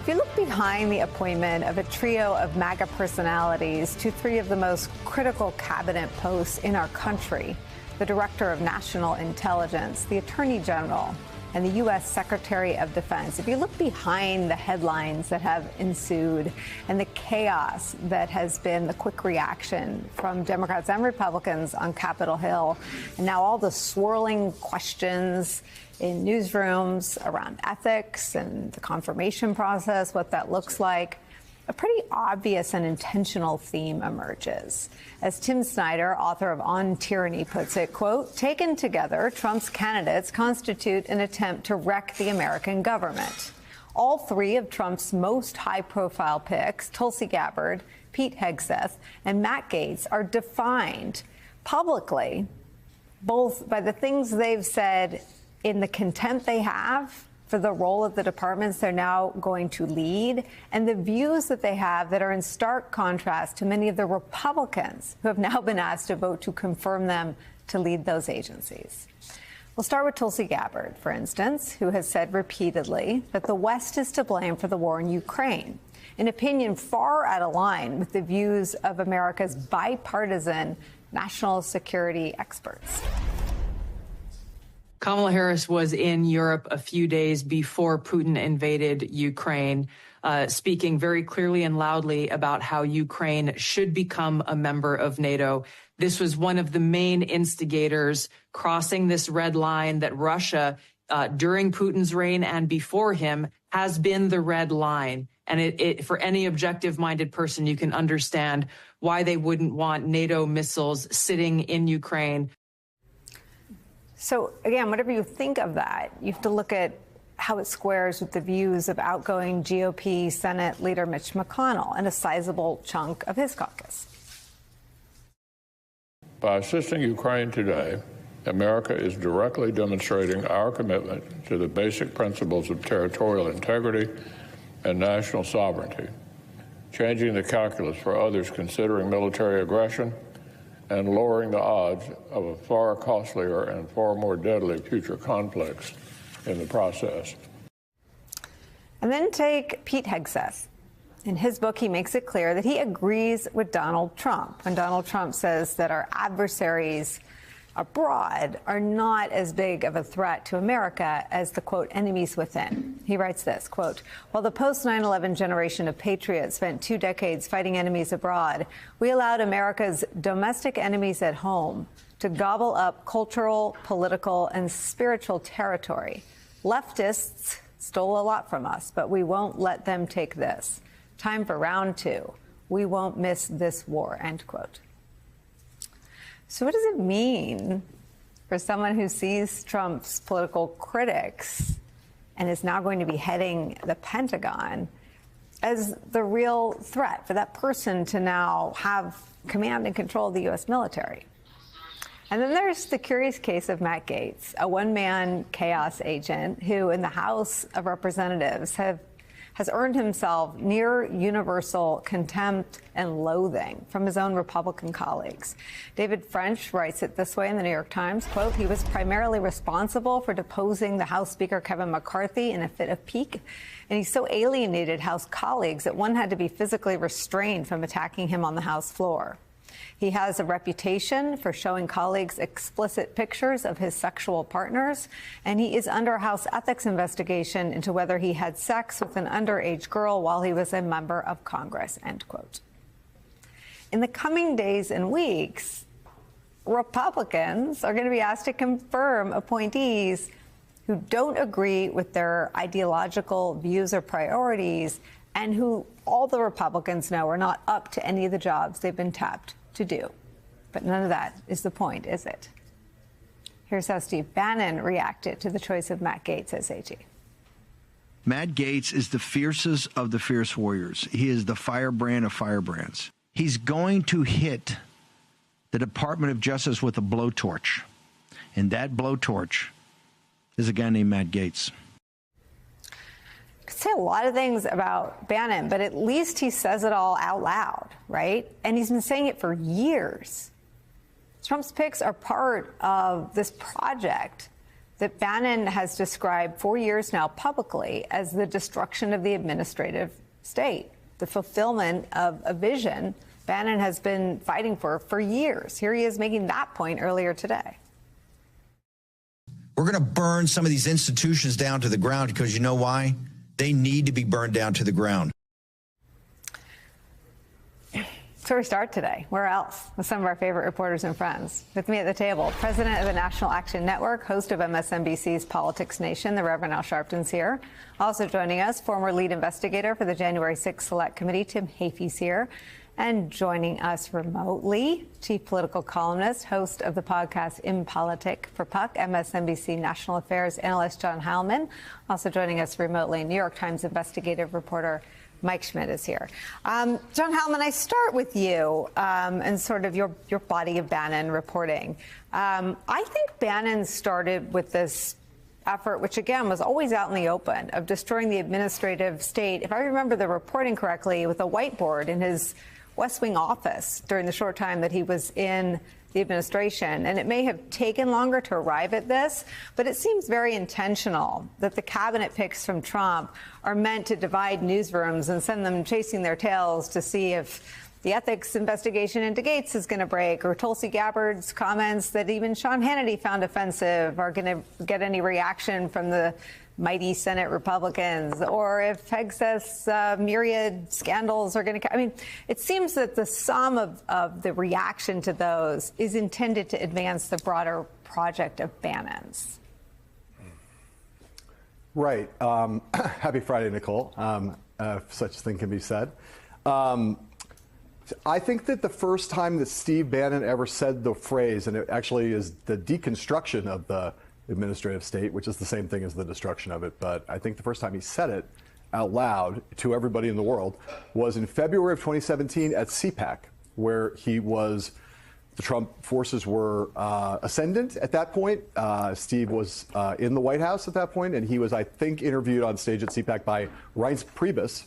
If you look behind the appointment of a trio of MAGA personalities to three of the most critical cabinet posts in our country, the Director of National Intelligence, the Attorney General, and the U.S. Secretary of Defense, if you look behind the headlines that have ensued and the chaos that has been the quick reaction from Democrats and Republicans on Capitol Hill, and now all the swirling questions in newsrooms around ethics and the confirmation process, what that looks like, a pretty obvious and intentional theme emerges. As Tim Snyder, author of On Tyranny, puts it, quote, taken together, Trump's candidates constitute an attempt to wreck the American government. All three of Trump's most high-profile picks, Tulsi Gabbard, Pete Hegseth, and Matt Gaetz, are defined publicly both by the things they've said in the contempt they have for the role of the departments they're now going to lead, and the views that they have that are in stark contrast to many of the Republicans who have now been asked to vote to confirm them to lead those agencies. We'll start with Tulsi Gabbard, for instance, who has said repeatedly that the West is to blame for the war in Ukraine, an opinion far out of line with the views of America's bipartisan national security experts. Kamala Harris was in Europe a few days before Putin invaded Ukraine, speaking very clearly and loudly about how Ukraine should become a member of NATO. This was one of the main instigators crossing this red line that Russia, during Putin's reign and before him, has been the red line. And for any objective-minded person, you can understand why they wouldn't want NATO missiles sitting in Ukraine. So, again, whatever you think of that, you have to look at how it squares with the views of outgoing GOP Senate leader Mitch McConnell and a sizable chunk of his caucus. By assisting Ukraine today, America is directly demonstrating our commitment to the basic principles of territorial integrity and national sovereignty, changing the calculus for others considering military aggression, and lowering the odds of a far costlier and far more deadly future conflicts in the process. And then take Pete Hegseth. In his book, he makes it clear that he agrees with Donald Trump when Donald Trump says that our adversaries abroad are not as big of a threat to America as the, quote, enemies within. He writes this, quote, while the post-9/11 generation of patriots spent 2 decades fighting enemies abroad, we allowed America's domestic enemies at home to gobble up cultural, political, and spiritual territory. Leftists stole a lot from us, but we won't let them take this. Time for round 2. We won't miss this war, end quote. So what does it mean for someone who sees Trump's political critics and is now going to be heading the Pentagon as the real threat for that person to now have command and control of the U.S. military? And then there's the curious case of Matt Gaetz, a one-man chaos agent who in the House of Representatives has earned himself near universal contempt and loathing from his own Republican colleagues. David French writes it this way in the New York Times, quote, he was primarily responsible for deposing the House Speaker Kevin McCarthy in a fit of pique, and he so alienated House colleagues that one had to be physically restrained from attacking him on the House floor. He has a reputation for showing colleagues explicit pictures of his sexual partners, and he is under a House ethics investigation into whether he had sex with an underage girl while he was a member of Congress, end quote. In the coming days and weeks, Republicans are going to be asked to confirm appointees who don't agree with their ideological views or priorities and who all the Republicans know are not up to any of the jobs they've been tapped to do. But none of that is the point, is it? Here's how Steve Bannon reacted to the choice of Matt Gaetz as AG. Matt Gaetz is the fiercest of the fierce warriors. He is the firebrand of firebrands. He's going to hit the Department of Justice with a blowtorch. And that blowtorch is a guy named Matt Gaetz. Say a lot of things about Bannon, but at least he says it all out loud, right? And he's been saying it for years. Trump's picks are part of this project that Bannon has described for years now publicly as the destruction of the administrative state, the fulfillment of a vision Bannon has been fighting for years. Here he is making that point earlier today. We're going to burn some of these institutions down to the ground because you know why? They need to be burned down to the ground. So we start today. Where else? With some of our favorite reporters and friends. With me at the table, president of the National Action Network, host of MSNBC's Politics Nation, the Reverend Al Sharpton's here. Also joining us, former lead investigator for the January 6th Select Committee, Tim Hafey's here. And joining us remotely, chief political columnist, host of the podcast In Politic for Puck, MSNBC National Affairs analyst John Heilemann. Also joining us remotely, New York Times investigative reporter Mike Schmidt is here. John Heilemann, I start with you and sort of your body of Bannon reporting. I think Bannon started with this effort, which again was always out in the open, of destroying the administrative state. If I remember the reporting correctly, with a whiteboard in his West Wing office during the short time that he was in the administration. And it may have taken longer to arrive at this, but it seems very intentional that the cabinet picks from Trump are meant to divide newsrooms and send them chasing their tails to see if the ethics investigation into Gates is going to break, or Tulsi Gabbard's comments that even Sean Hannity found offensive are going to get any reaction from the mighty Senate Republicans, or if Hegseth's myriad scandals are going to... I mean, it seems that the sum of the reaction to those is intended to advance the broader project of Bannon's. Right. Happy Friday, Nicolle, if such a thing can be said. I think that the first time that Steve Bannon ever said the phrase, and it actually is the deconstruction of the administrative state, which is the same thing as the destruction of it, but I think the first time he said it out loud to everybody in the world was in February of 2017 at CPAC, where the Trump forces were ascendant at that point. Steve was in the White House at that point, and he was, I think, interviewed on stage at CPAC by Reince Priebus,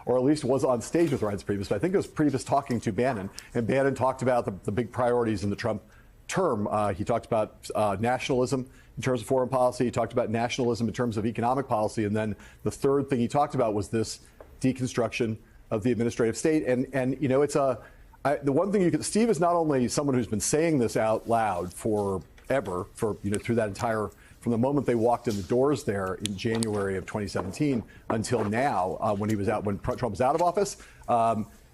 or at least was on stage with Reince Priebus. But I think it was Priebus talking to Bannon, and Bannon talked about the big priorities in the Trump term. He talked about nationalism in terms of foreign policy. He talked about nationalism in terms of economic policy. And then the third thing he talked about was this deconstruction of the administrative state. And you know, the one thing Steve is not only someone who's been saying this out loud forever, through that entire, from the moment they walked in the doors there in January of 2017 until now, when Trump was out of office.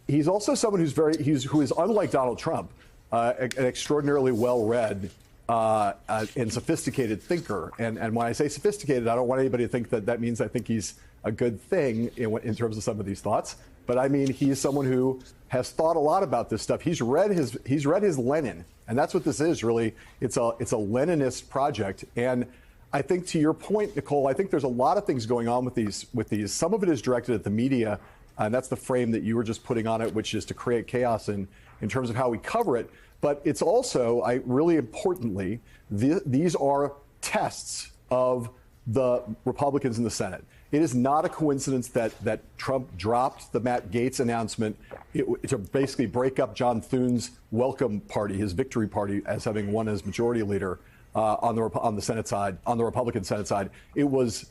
He's also someone who is unlike Donald Trump, an extraordinarily well-read and sophisticated thinker. And when I say sophisticated, I don't want anybody to think that means I think he's a good thing in terms of some of these thoughts. But I mean, he's someone who has thought a lot about this stuff. He's read his Lenin, and that's what this is really. It's a Leninist project. And I think to your point, Nicolle, I think there's a lot of things going on with these. Some of it is directed at the media, and that's the frame that you were just putting on it, which is to create chaos in terms of how we cover it. But it's also, really importantly, these are tests of the Republicans in the Senate. It is not a coincidence that Trump dropped the Matt Gaetz announcement to basically break up John Thune's welcome party, his victory party, as having won as majority leader on the Senate side, on the Republican Senate side. It was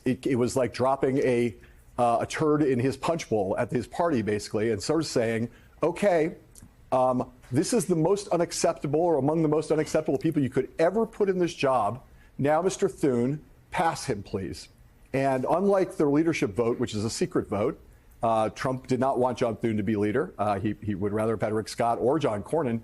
like dropping a turd in his punch bowl at his party, basically, and sort of saying, okay, this is the most unacceptable, or among the most unacceptable people you could ever put in this job. Now, Mr. Thune, pass him, please. And unlike the leadership vote, which is a secret vote, Trump did not want John Thune to be leader. He would rather have had Rick Scott or John Cornyn.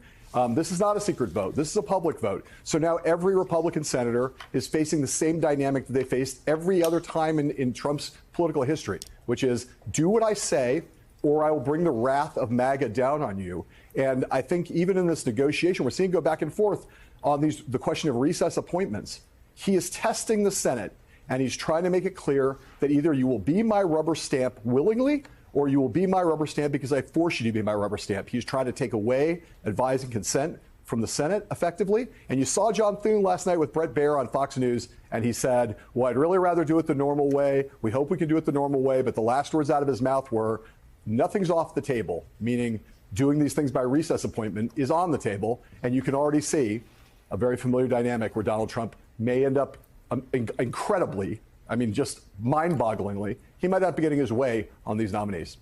This is not a secret vote. This is a public vote. So now every Republican senator is facing the same dynamic that they faced every other time in Trump's political history, which is, do what I say, or I will bring the wrath of MAGA down on you. And I think even in this negotiation, we're seeing go back and forth on the question of recess appointments. He is testing the Senate, and he's trying to make it clear that either you will be my rubber stamp willingly, or you will be my rubber stamp because I force you to be my rubber stamp. He's trying to take away advice and consent from the Senate effectively. And you saw John Thune last night with Bret Baier on Fox News, and he said, well, I'd really rather do it the normal way. We hope we can do it the normal way. But the last words out of his mouth were, nothing's off the table, meaning doing these things by recess appointment is on the table. And you can already see a very familiar dynamic where Donald Trump may end up incredibly, I mean, just mind-bogglingly, he might not be getting his way on these nominees.